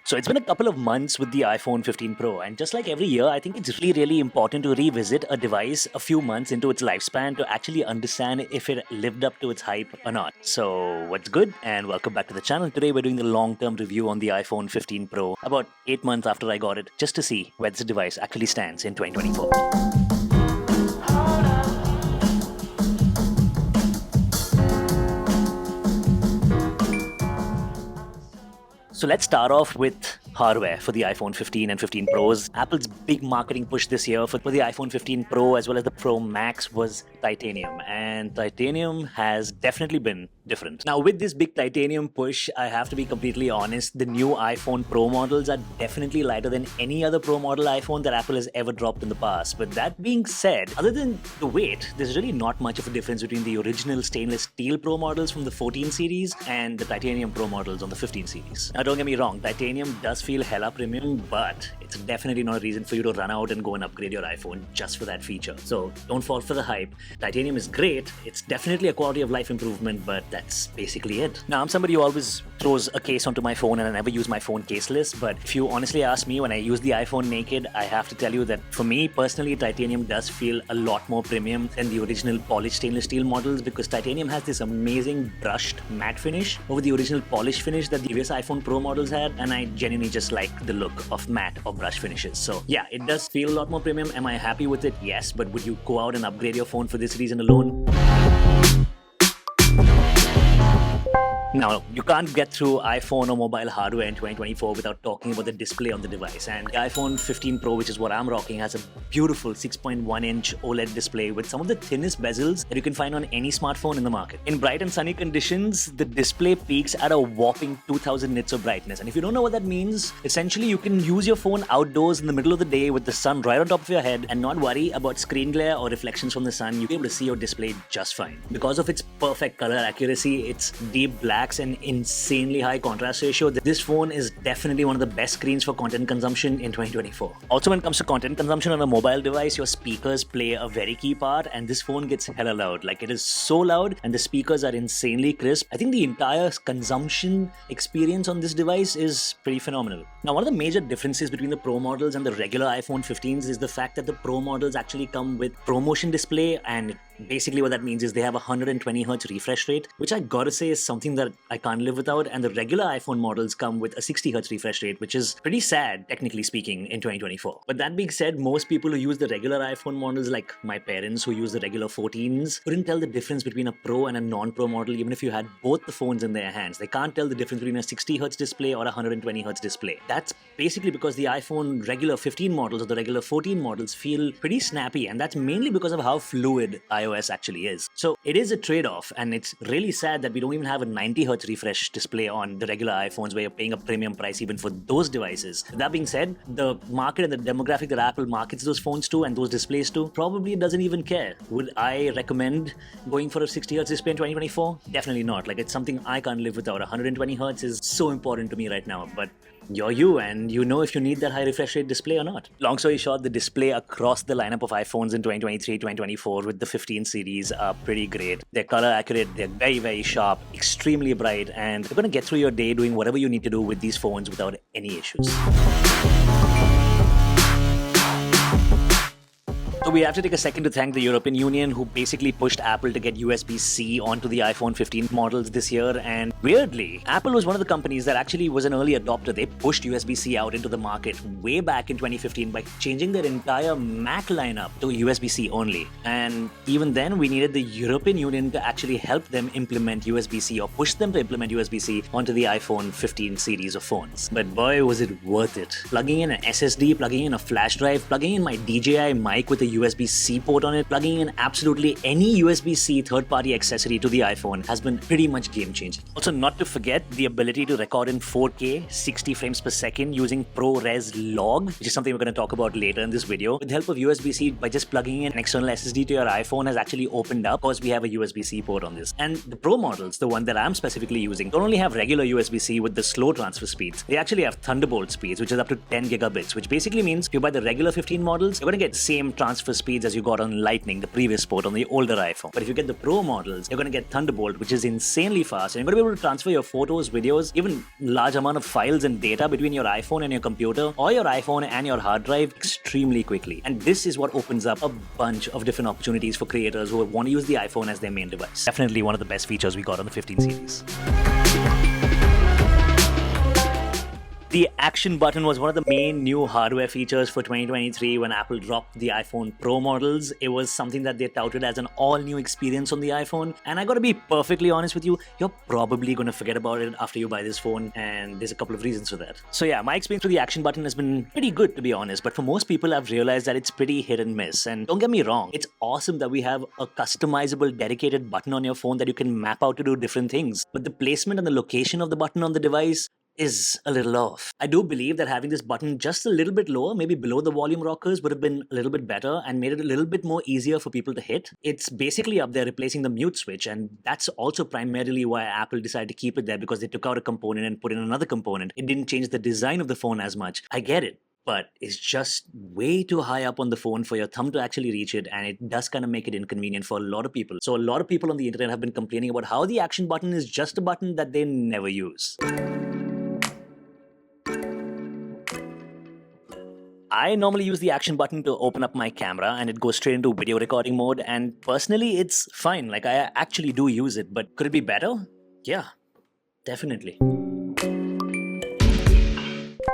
So it's been a couple of months with the iPhone 15 Pro, and just like every year, I think it's really important to revisit a device a few months into its lifespan to actually understand if it lived up to its hype or not. So what's good, and welcome back to the channel. Today we're doing the long-term review on the iPhone 15 Pro about 8 months after I got it, just to see where this device actually stands in 2024. So let's start off with hardware for the iPhone 15 and 15 Pros. Apple's big marketing push this year for the iPhone 15 Pro as well as the Pro Max was titanium, and titanium has definitely been different. Now with this big titanium push, I have to be completely honest, the new iPhone Pro models are definitely lighter than any other Pro model iPhone that Apple has ever dropped in the past. But that being said, other than the weight, there's really not much of a difference between the original stainless steel Pro models from the 14 series and the titanium Pro models on the 15 series. Now don't get me wrong, titanium does feel hella premium, but it's definitely not a reason for you to run out and go and upgrade your iPhone just for that feature. So don't fall for the hype. Titanium is great, it's definitely a quality of life improvement, but that's basically it. Now I'm somebody who always throws a case onto my phone and I never use my phone caseless, but if you honestly ask me, when I use the iPhone naked, I have to tell you that for me personally, titanium does feel a lot more premium than the original polished stainless steel models, because titanium has this amazing brushed matte finish over the original polished finish that the previous iPhone Pro models had, and I genuinely just like the look of matte or brush finishes. So yeah, it does feel a lot more premium. Am I happy with it? Yes, but would you go out and upgrade your phone for this reason alone? Now, you can't get through iPhone or mobile hardware in 2024 without talking about the display on the device. And the iPhone 15 Pro, which is what I'm rocking, has a beautiful 6.1-inch OLED display with some of the thinnest bezels that you can find on any smartphone in the market. In bright and sunny conditions, the display peaks at a whopping 2000 nits of brightness. And if you don't know what that means, essentially you can use your phone outdoors in the middle of the day with the sun right on top of your head and not worry about screen glare or reflections from the sun. You'll be able to see your display just fine. Because of its perfect color accuracy, its deep black and insanely high contrast ratio, this phone is definitely one of the best screens for content consumption in 2024. Also, when it comes to content consumption on a mobile device, your speakers play a very key part, and this phone gets hella loud. Like, it is so loud and the speakers are insanely crisp. I think the entire consumption experience on this device is pretty phenomenal. Now, one of the major differences between the Pro models and the regular iPhone 15s is the fact that the Pro models actually come with ProMotion display, and basically what that means is they have a 120Hz refresh rate, which I gotta say is something that I can't live without. And the regular iPhone models come with a 60Hz refresh rate, which is pretty sad, technically speaking, in 2024. But that being said, most people who use the regular iPhone models, like my parents who use the regular 14s, couldn't tell the difference between a Pro and a non-Pro model even if you had both the phones in their hands. They can't tell the difference between a 60Hz display or a 120Hz display. That's basically because the iPhone regular 15 models or the regular 14 models feel pretty snappy, and that's mainly because of how fluid iOS actually is. So it is a trade-off, and it's really sad that we don't even have a 90Hz refresh display on the regular iPhones where you're paying a premium price even for those devices. That being said, the market and the demographic that Apple markets those phones to and those displays to probably doesn't even care. Would I recommend going for a 60Hz display in 2024? Definitely not. Like, it's something I can't live without. 120Hz is so important to me right now, but you're you, and you know if you need that high refresh rate display or not. Long story short, the display across the lineup of iPhones in 2023, 2024 with the 15 series are pretty great. They're color accurate, they're very, very sharp, extremely bright, and they're gonna get through your day doing whatever you need to do with these phones without any issues. So we have to take a second to thank the European Union, who basically pushed Apple to get USB-C onto the iPhone 15 models this year. And weirdly, Apple was one of the companies that actually was an early adopter. They pushed USB-C out into the market way back in 2015 by changing their entire Mac lineup to USB-C only. And even then, we needed the European Union to actually help them implement USB-C or push them to implement USB-C onto the iPhone 15 series of phones. But boy, was it worth it. Plugging in an SSD, plugging in a flash drive, plugging in my DJI mic with a USB-C port on it, plugging in absolutely any USB-C third-party accessory to the iPhone has been pretty much game-changing. Also, not to forget the ability to record in 4K 60 frames per second using ProRes Log, which is something we're going to talk about later in this video. With the help of USB-C, by just plugging in an external SSD to your iPhone has actually opened up because we have a USB-C port on this. And the Pro models, the one that I'm specifically using, don't only have regular USB-C with the slow transfer speeds, they actually have Thunderbolt speeds, which is up to 10 gigabits, which basically means if you buy the regular 15 models, you're going to get same transfer transfer speeds as you got on Lightning, the previous port on the older iPhone. But if you get the Pro models, you're going to get Thunderbolt, which is insanely fast, and you're going to be able to transfer your photos, videos, even large amount of files and data between your iPhone and your computer, or your iPhone and your hard drive extremely quickly. And this is what opens up a bunch of different opportunities for creators who want to use the iPhone as their main device. Definitely one of the best features we got on the 15 series. The action button was one of the main new hardware features for 2023 when Apple dropped the iPhone Pro models. It was something that they touted as an all-new experience on the iPhone. And I gotta be perfectly honest with you, you're probably gonna forget about it after you buy this phone, and there's a couple of reasons for that. So yeah, my experience with the action button has been pretty good, to be honest, but for most people I've realized that it's pretty hit and miss. And don't get me wrong, it's awesome that we have a customizable dedicated button on your phone that you can map out to do different things. But the placement and the location of the button on the device is a little off. I do believe that having this button just a little bit lower, maybe below the volume rockers, would have been a little bit better and made it a little bit more easier for people to hit. It's basically up there replacing the mute switch, and that's also primarily why Apple decided to keep it there, because they took out a component and put in another component. It didn't change the design of the phone as much. I get it, but it's just way too high up on the phone for your thumb to actually reach it, and it does kind of make it inconvenient for a lot of people. So a lot of people on the internet have been complaining about how the action button is just a button that they never use. I normally use the action button to open up my camera and it goes straight into video recording mode, and personally it's fine. Like, I actually do use it, but could it be better? Yeah, definitely.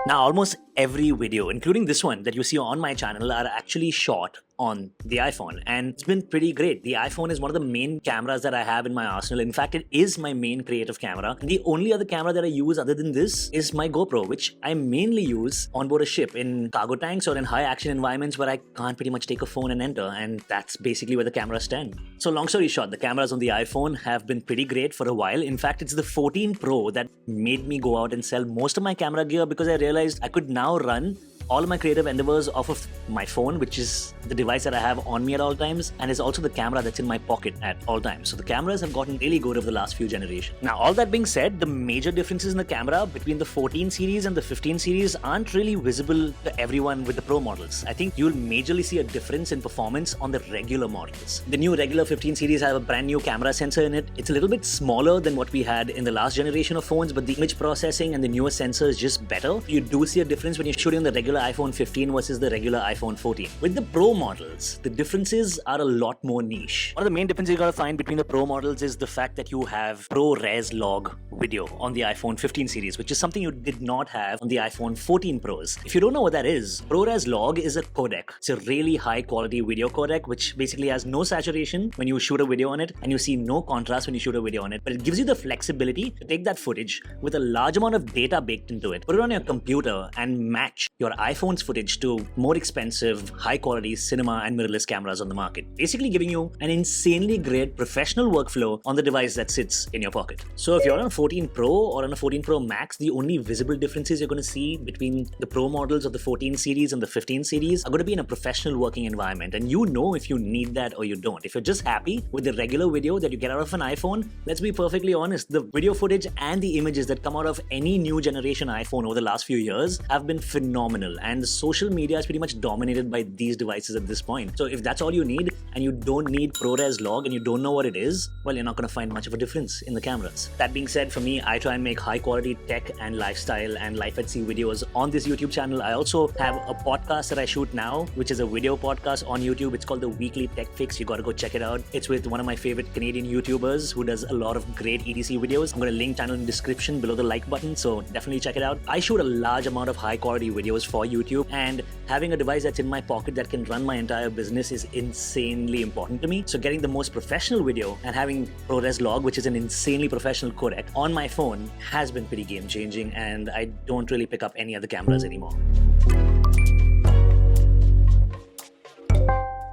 Now, almost every video, including this one that you see on my channel, are actually shot on the iPhone, and it's been pretty great. The iPhone is one of the main cameras that I have in my arsenal. In fact, it is my main creative camera. And the only other camera that I use other than this is my GoPro, which I mainly use on board a ship in cargo tanks or in high action environments where I can't pretty much take a phone and enter, and that's basically where the cameras stand. So long story short, the cameras on the iPhone have been pretty great for a while. In fact, it's the 14 Pro that made me go out and sell most of my camera gear, because I realized I could now run all of my creative endeavors off of my phone, which is the device that I have on me at all times, and is also the camera that's in my pocket at all times. So the cameras have gotten really good over the last few generations. Now, all that being said, the major differences in the camera between the 14 series and the 15 series aren't really visible to everyone with the Pro models. I think you'll majorly see a difference in performance on the regular models. The new regular 15 series have a brand new camera sensor in it. It's a little bit smaller than what we had in the last generation of phones, but the image processing and the newer sensor is just better. You do see a difference when you're shooting the regular iPhone 15 versus the regular iPhone 14. With the Pro models, the differences are a lot more niche. One of the main differences you gotta find between the Pro models is the fact that you have ProRes log video on the iPhone 15 series, which is something you did not have on the iPhone 14 Pros. If you don't know what that is, ProRes log is a codec. It's a really high quality video codec, which basically has no saturation when you shoot a video on it, and you see no contrast when you shoot a video on it, but it gives you the flexibility to take that footage with a large amount of data baked into it, put it on your computer, and match your iPhone's footage to more expensive, high-quality cinema and mirrorless cameras on the market, basically giving you an insanely great professional workflow on the device that sits in your pocket. So if you're on a 14 Pro or on a 14 Pro Max, the only visible differences you're going to see between the Pro models of the 14 series and the 15 series are going to be in a professional working environment, and you know if you need that or you don't. If you're just happy with the regular video that you get out of an iPhone, let's be perfectly honest, the video footage and the images that come out of any new generation iPhone over the last few years have been phenomenal, and the social media is pretty much dominated by these devices at this point. So if that's all you need and you don't need ProRes log and you don't know what it is, well, you're not going to find much of a difference in the cameras. That being said, for me, I try and make high quality tech and lifestyle and life at sea videos on this YouTube channel. I also have a podcast that I shoot now, which is a video podcast on YouTube. It's called the Weekly Tech Fix. You got to go check it out. It's with one of my favorite Canadian YouTubers who does a lot of great EDC videos. I'm going to link channel in the description below the like button, so definitely check it out. I shoot a large amount of high quality videos for YouTube, and having a device that's in my pocket that can run my entire business is insanely important to me. So getting the most professional video and having ProRes log, which is an insanely professional codec, on my phone has been pretty game changing, and I don't really pick up any other cameras anymore.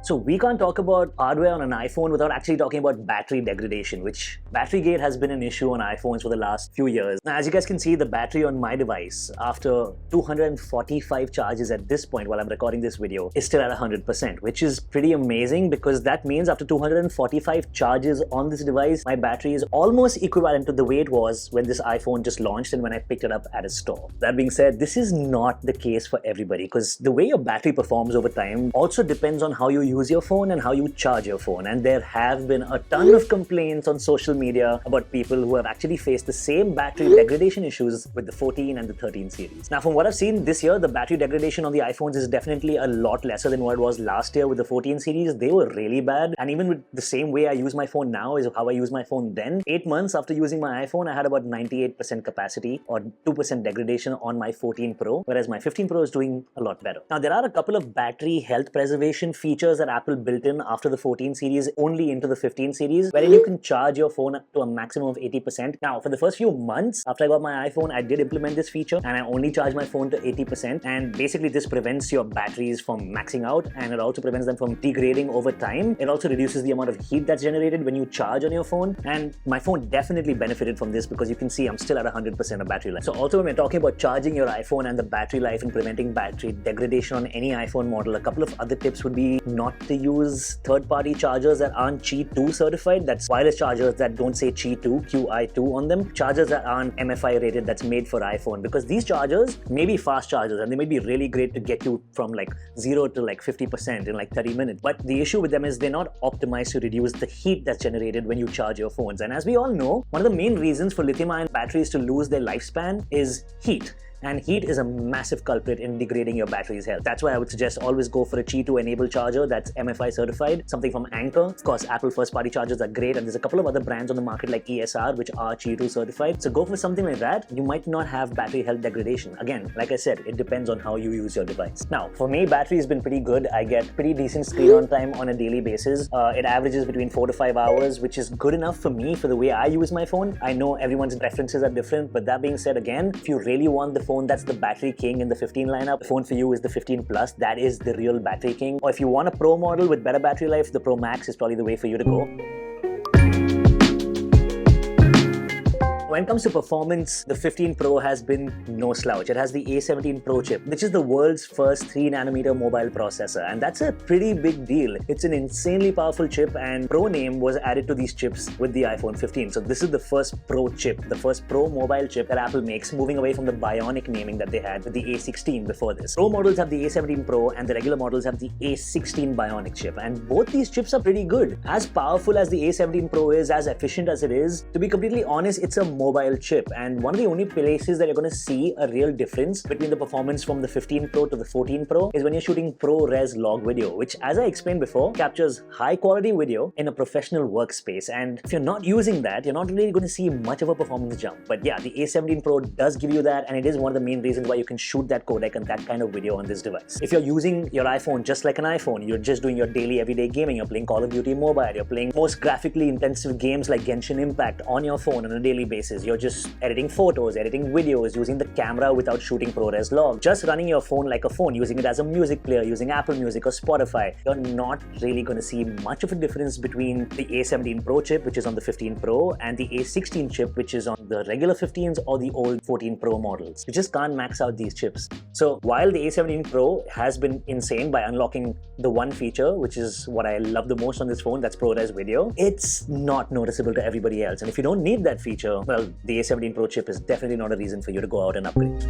So we can't talk about hardware on an iPhone without actually talking about battery degradation, which battery gate has been an issue on iPhones for the last few years. Now, as you guys can see, the battery on my device, after 245 charges at this point while I'm recording this video, is still at 100%, which is pretty amazing, because that means after 245 charges on this device, my battery is almost equivalent to the way it was when this iPhone just launched and when I picked it up at a store. That being said, this is not the case for everybody, because the way your battery performs over time also depends on how you use use your phone and how you charge your phone. And there have been a ton of complaints on social media about people who have actually faced the same battery degradation issues with the 14 and the 13 series. Now, from what I've seen this year, the battery degradation on the iPhones is definitely a lot lesser than what it was last year with the 14 series. They were really bad. And even with the same way I use my phone now is how I use my phone then. 8 months after using my iPhone, I had about 98% capacity or 2% degradation on my 14 Pro, whereas my 15 Pro is doing a lot better. Now, there are a couple of battery health preservation features that Apple built in after the 14 series only into the 15 series, wherein you can charge your phone up to a maximum of 80%. Now, for the first few months after I got my iPhone, I did implement this feature and I only charged my phone to 80%. And basically, this prevents your batteries from maxing out and it also prevents them from degrading over time. It also reduces the amount of heat that's generated when you charge on your phone. And my phone definitely benefited from this because you can see I'm still at 100% of battery life. So also when we're talking about charging your iPhone and the battery life and preventing battery degradation on any iPhone model, a couple of other tips would be not to use third-party chargers that aren't Qi 2 certified. That's wireless chargers that don't say Qi 2, QI2 on them. Chargers that aren't MFI rated, that's made for iPhone, because these chargers may be fast chargers and they may be really great to get you from like 0 to like 50% in like 30 minutes. But the issue with them is they're not optimized to reduce the heat that's generated when you charge your phones. And as we all know, one of the main reasons for lithium-ion batteries to lose their lifespan is heat. And heat is a massive culprit in degrading your battery's health. That's why I would suggest always go for a Qi 2 enabled charger that's MFI certified, something from Anker. Of course, Apple first-party chargers are great, and there's a couple of other brands on the market like ESR which are Qi 2 certified. So go for something like that. You might not have battery health degradation. Again, like I said, it depends on how you use your device. Now, for me, battery has been pretty good. I get pretty decent screen on time on a daily basis. It averages between 4 to 5 hours, which is good enough for me for the way I use my phone. I know everyone's preferences are different, but that being said, again, if you really want the phone that's the battery king in the 15 lineup, the phone for you is the 15 Plus. That is the real battery king. Or if you want a Pro model with better battery life, the Pro Max is probably the way for you to go. When it comes to performance, the 15 Pro has been no slouch. It has the A17 Pro chip, which is the world's first 3nm mobile processor, and that's a pretty big deal. It's an insanely powerful chip, and Pro name was added to these chips with the iPhone 15. So this is the first Pro chip, the first Pro mobile chip that Apple makes, moving away from the Bionic naming that they had with the A16 before this. Pro models have the A17 Pro and the regular models have the A16 Bionic chip, and both these chips are pretty good. As powerful as the A17 Pro is, as efficient as it is, to be completely honest, it's a mobile chip, and one of the only places that you're going to see a real difference between the performance from the 15 Pro to the 14 Pro is when you're shooting ProRes log video, which, as I explained before, captures high quality video in a professional workspace. And if you're not using that, you're not really going to see much of a performance jump. But yeah, the A17 Pro does give you that, and it is one of the main reasons why you can shoot that codec and that kind of video on this device. If you're using your iPhone just like an iPhone, you're just doing your daily everyday gaming, you're playing Call of Duty Mobile, you're playing most graphically intensive games like Genshin Impact on your phone on a daily basis, you're just editing photos, editing videos, using the camera without shooting ProRes log, just running your phone like a phone, using it as a music player, using Apple Music or Spotify, you're not really going to see much of a difference between the A17 Pro chip, which is on the 15 Pro, and the A16 chip, which is on the regular 15s or the old 14 Pro models. You just can't max out these chips. So while the A17 Pro has been insane by unlocking the one feature, which is what I love the most on this phone, that's ProRes video, it's not noticeable to everybody else. And if you don't need that feature, well, the A17 Pro chip is definitely not a reason for you to go out and upgrade.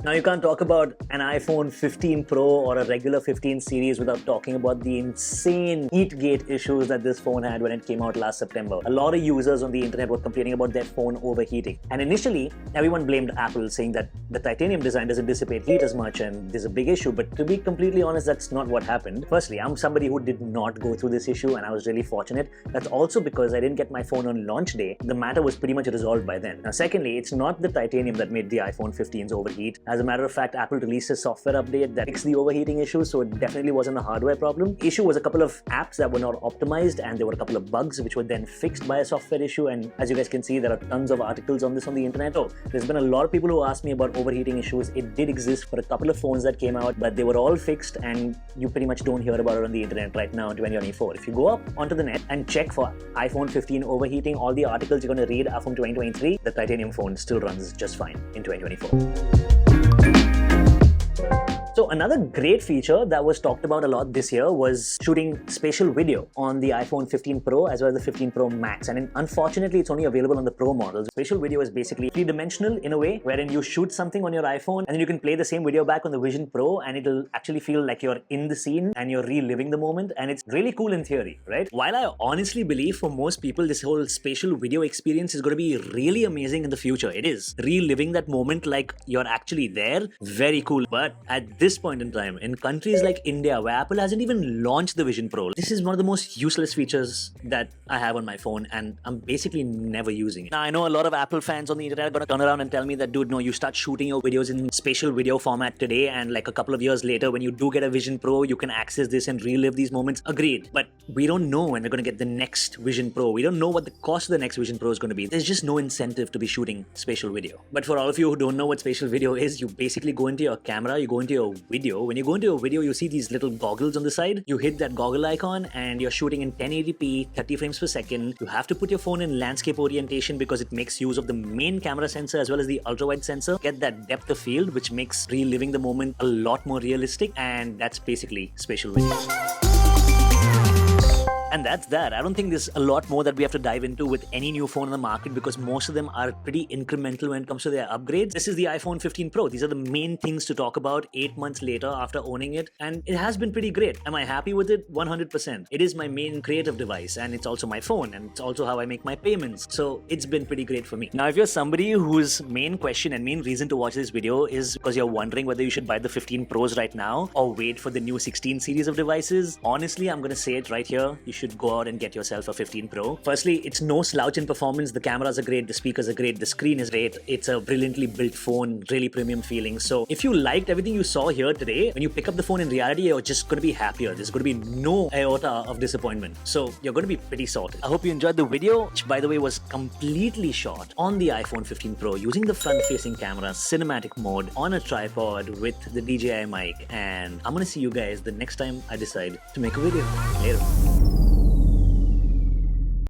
Now, you can't talk about an iPhone 15 Pro or a regular 15 series without talking about the insane heatgate issues that this phone had when it came out last September. A lot of users on the internet were complaining about their phone overheating. And initially, everyone blamed Apple, saying that the titanium design doesn't dissipate heat as much and there's a big issue. But to be completely honest, that's not what happened. Firstly, I'm somebody who did not go through this issue and I was really fortunate. That's also because I didn't get my phone on launch day. The matter was pretty much resolved by then. Now, secondly, it's not the titanium that made the iPhone 15s overheat. As a matter of fact, Apple released a software update that fixed the overheating issue, so it definitely wasn't a hardware problem. The issue was a couple of apps that were not optimized, and there were a couple of bugs which were then fixed by a software issue. And as you guys can see, there are tons of articles on this on the internet. So there's been a lot of people who asked me about overheating issues. It did exist for a couple of phones that came out, but they were all fixed, and you pretty much don't hear about it on the internet right now in 2024. If you go up onto the net and check for iPhone 15 overheating, all the articles you're going to read are from 2023. The titanium phone still runs just fine in 2024. So So another great feature that was talked about a lot this year was shooting spatial video on the iPhone 15 Pro as well as the 15 Pro Max. And unfortunately, it's only available on the Pro models. Spatial video is basically three-dimensional in a way, wherein you shoot something on your iPhone and then you can play the same video back on the Vision Pro and it'll actually feel like you're in the scene and you're reliving the moment. And it's really cool in theory, right? While I honestly believe for most people, this whole spatial video experience is going to be really amazing in the future. It is. Reliving that moment like you're actually there, very cool. But at this point in time, in countries like India, where Apple hasn't even launched the Vision Pro, this is one of the most useless features that I have on my phone and I'm basically never using it. Now, I know a lot of Apple fans on the internet are going to turn around and tell me that, dude, no, you start shooting your videos in spatial video format today and like a couple of years later, when you do get a Vision Pro, you can access this and relive these moments. Agreed. But we don't know when we're going to get the next Vision Pro. We don't know what the cost of the next Vision Pro is going to be. There's just no incentive to be shooting spatial video. But for all of you who don't know what spatial video is, you basically go into your camera, you go into your video. When you go into your video, you see these little goggles on the side. You hit that goggle icon and you're shooting in 1080p, 30 frames per second. You have to put your phone in landscape orientation because it makes use of the main camera sensor as well as the ultra-wide sensor. Get that depth of field, which makes reliving the moment a lot more realistic, and that's basically spatial video. And that's that. I don't think there's a lot more that we have to dive into with any new phone on the market because most of them are pretty incremental when it comes to their upgrades. This is the iPhone 15 Pro. These are the main things to talk about 8 months later after owning it. And it has been pretty great. Am I happy with it? 100%. It is my main creative device and it's also my phone and it's also how I make my payments. So it's been pretty great for me. Now, if you're somebody whose main question and main reason to watch this video is because you're wondering whether you should buy the 15 Pros right now or wait for the new 16 series of devices, honestly, I'm going to say it right here. You should go out and get yourself a 15 Pro. Firstly, it's no slouch in performance. The cameras are great, the speakers are great, the screen is great. It's a brilliantly built phone, really premium feeling. So if you liked everything you saw here today, when you pick up the phone in reality, you're just going to be happier. There's going to be no iota of disappointment. So you're going to be pretty sorted. I hope you enjoyed the video, which by the way was completely shot on the iPhone 15 Pro using the front-facing camera, cinematic mode, on a tripod with the DJI mic. And I'm going to see you guys the next time I decide to make a video. Later.